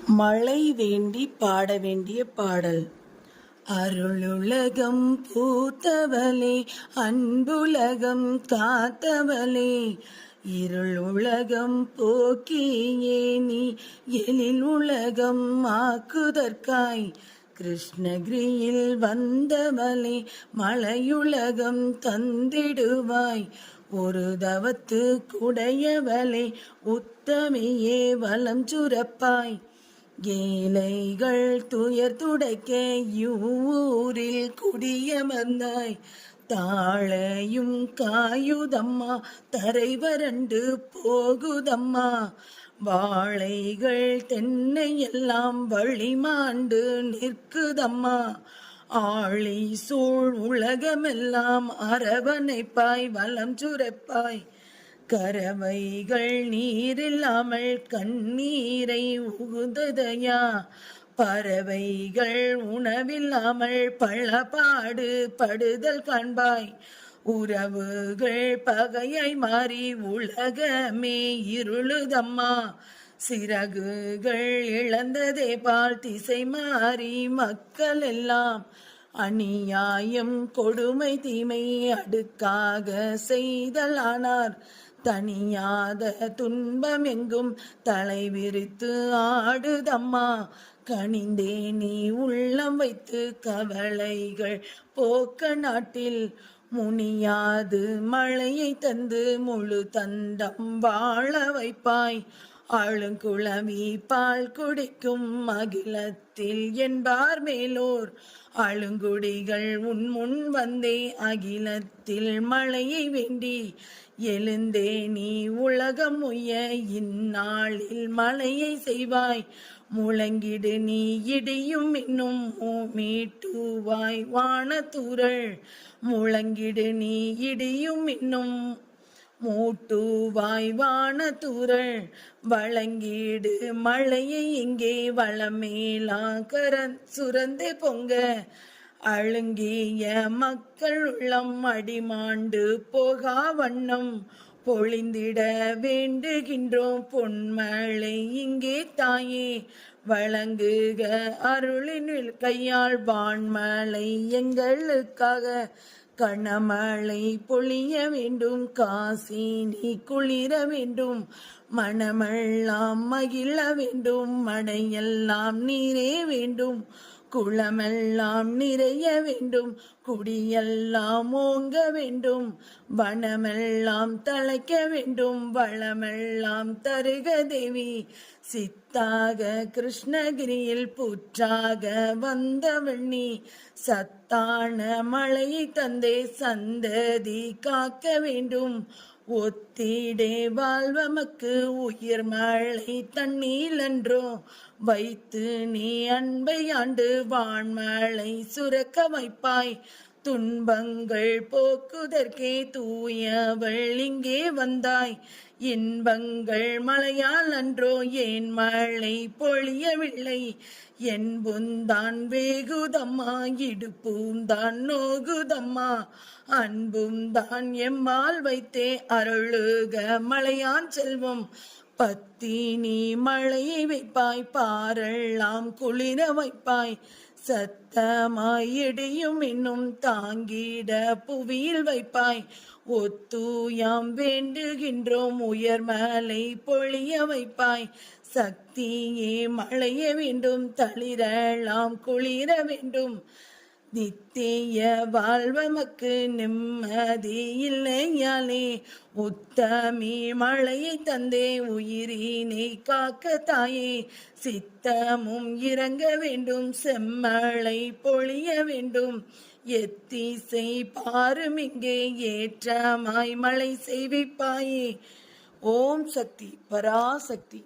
மழை வேண்டி பாட வேண்டிய பாடல். அருளுலகம் பூத்தவளே, அன்புலகம் காத்தவளே, இருள் உலகம் போக்கியே நீ எழில் உலகம் ஆக்குதற்காய், கிருஷ்ணகிரியில் வந்தவளே, மலையுலகம் தந்திடுவாய். ஒரு தவத்து குடையவளே, உத்தமியே வலம் சுரப்பாய். ஏழைகள் துயர் துடைக்க யூரில் குடியமர்ந்தாய். தாழையும் காயுதம்மா, தரை வறண்டு போகுதம்மா. வாழைகள் தென்னை எல்லாம் வழிமாண்டு நிற்குதம்மா. ஆழி சூழ் உலகமெல்லாம் அரவணைப்பாய் வலம் சுரப்பாய். கறவைகள் நீரில்லாமல் கண்ணீரை உகுததையா. பறவைகள் உணவில்லாமல் பள்ளப்பாடு படுதல் காண்பாய். உறவுகள் பகையை மாறி உலகமே இருளுதம்மா. சிறகுகள் இழந்ததே பால் திசை மாறி மக்கள் எல்லாம். அநியாயம் கொடுமை தீமை அடுக்காக செய்தலானார். தனியாத துன்பம் எங்கும் தலை விரித்து ஆடுதம்மா. கனிந்தே நீ உள்ளம் வைத்து கவலைகள் போக்க நாட்டில். முனியாது மழையை தந்து முழு தண்டம் வாழ வைப்பாய். ஆளுங்குளவி பால் குடிக்கும் அகிலத்தில் என்பார் மேலோர். ஆளுங்குடிகள் உன் முன் வந்தே அகிலத்தில் மழையை வேண்டி. எழுந்தே நீ உலகம் உய்ய இந்நாளில் மழையை செய்வாய். முழங்கிடு நீ இடியும் இன்னும் மீட்டுவாய் வானத்தூரல். முழங்கிடு நீ இடியும் இன்னும் மூட்டுவாய் வானத்தூரல். வழங்கிடு மழையை இங்கே வளமேலா சுரந்தே பொங்க. அழுங்கிய மக்கள் உள்ளம் அடிமாண்டு போகா வண்ணம். பொழிந்திட வேண்டுகின்றோம் பொன்மழை இங்கே தாயே. வழங்குக அருளின் கையால் வான்மழை எங்களுக்காக. கனமழை பொழிய வேண்டும், காசி நீ குளிர வேண்டும். மனமெல்லாம் மகிழ வேண்டும், மடையெல்லாம் நீரே வேண்டும். குளமெல்லாம் நிறைய வேண்டும், குடியெல்லாம் ஓங்க வேண்டும். வனமெல்லாம் தழைக்க வேண்டும், வளமெல்லாம் தருக தேவி. சித்தாக கிருஷ்ணகிரியில் புற்றாக வந்தவள் நீ. சத்தான மழையை தந்தே சந்ததி காக்க வேண்டும். ஒத்திடே வாழ்வமக்கு உயிர் மழை தண்ணீர் என்றோ. வைத்து நீ அன்பை ஆண்டு வான்மழை சுரக்க வைப்பாய். துன்பங்கள் போக்குதற்கே தூயவள் இங்கே வந்தாய். இன்பங்கள் மழையால் அன்றோ ஏன் மழை பொழியவில்லை. என்புந்தான் வேகுதம்மா, இடுப்புந்தான் நோகுதம்மா. அன்பும் தான் எம்மால் வைத்தே அருளுக மழையான் செல்வம். பத்தினி மழையை வைப்பாய், பாரெல்லாம் குளிர வைப்பாய். சத்தமாய் இடியும் இன்னும் தாங்கிட புவியில் வைப்பாய். ஒத்தூயாம் வேண்டுகின்றோம் உயர்மலை பொழிய வைப்பாய். சக்தியே மழைய வேண்டும், தளிரெல்லாம் குளிர வேண்டும். நித்திய வாழ்வமக்கு நிம்மதி இல்லையாலே. உத்தமி மழையை தந்தே உயிரினை காக்க தாயே. சித்தமும் இறங்க வேண்டும், செம்மழை பொழிய வேண்டும். எத்திசை பாரும் இங்கே ஏற்றமாய் மழை செய்விப்பாயே. ஓம் சக்தி பராசக்தி.